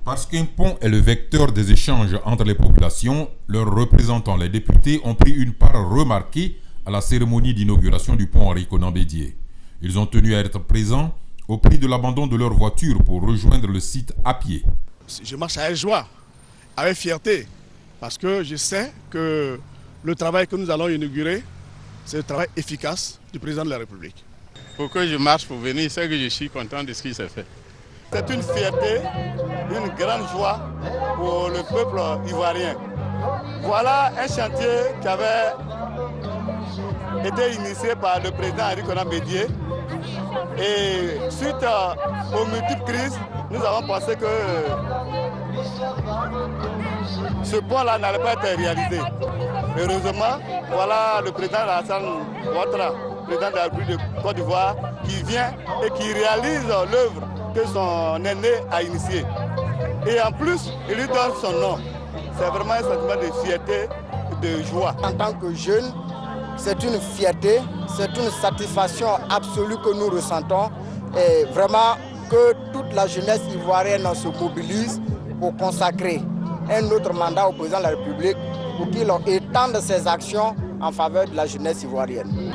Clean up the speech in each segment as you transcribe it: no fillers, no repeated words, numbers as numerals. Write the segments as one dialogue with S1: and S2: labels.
S1: Parce qu'un pont est le vecteur des échanges entre les populations, leurs représentants, les députés, ont pris une part remarquée à la cérémonie d'inauguration du pont Henri Konan Bédié. Ils ont tenu à être présents au prix de l'abandon de leur voiture pour rejoindre le site à pied.
S2: Je marche avec joie, avec fierté, parce que je sais que le travail que nous allons inaugurer, c'est le travail efficace du président de la République.
S3: Pour que je marche pour venir, c'est que je suis content de ce qui s'est fait.
S4: C'est une fierté, une grande joie pour le peuple ivoirien. Voilà un chantier qui avait été initié par le président Henri Konan Bédié. Et suite aux multiples crises, nous avons pensé que ce pont-là n'allait pas être réalisé. Heureusement, voilà le président Alassane Ouattara, président de la République de Côte d'Ivoire, qui vient et qui réalise l'œuvre que son aîné a initiée. Et en plus, il lui donne son nom. C'est vraiment un sentiment de fierté, de joie.
S5: En tant que jeune, c'est une fierté, c'est une satisfaction absolue que nous ressentons. Et vraiment que toute la jeunesse ivoirienne se mobilise pour consacrer un autre mandat au président de la République pour qu'il étende ses actions en faveur de la jeunesse ivoirienne.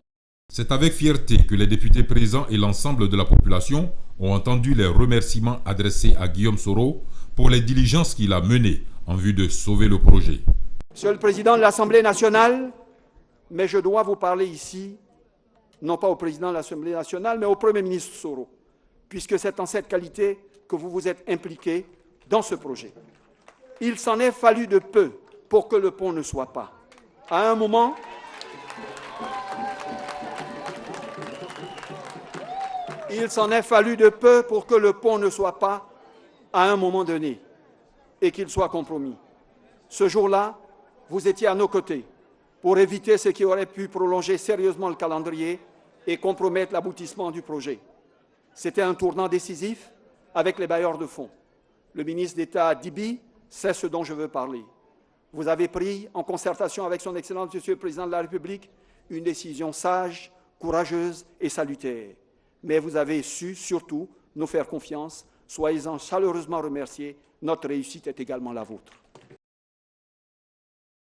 S1: C'est avec fierté que les députés présents et l'ensemble de la population ont entendu les remerciements adressés à Guillaume Soro pour les diligences qu'il a menées en vue de sauver le projet.
S6: Monsieur le Président de l'Assemblée nationale, mais je dois vous parler ici, non pas au Président de l'Assemblée nationale, mais au Premier ministre Soro, puisque c'est en cette qualité que vous vous êtes impliqué dans ce projet. Il s'en est fallu de peu pour que le pont ne soit pas. À un moment, il s'en est fallu de peu pour que le pont ne soit pas, à un moment donné, et qu'il soit compromis. Ce jour-là, vous étiez à nos côtés pour éviter ce qui aurait pu prolonger sérieusement le calendrier et compromettre l'aboutissement du projet. C'était un tournant décisif avec les bailleurs de fonds. Le ministre d'État Dibi sait ce dont je veux parler. Vous avez pris, en concertation avec son Excellence, Monsieur le Président de la République, une décision sage, courageuse et salutaire. Mais vous avez su, surtout, nous faire confiance. Soyez-en chaleureusement remerciés. Notre réussite est également la vôtre.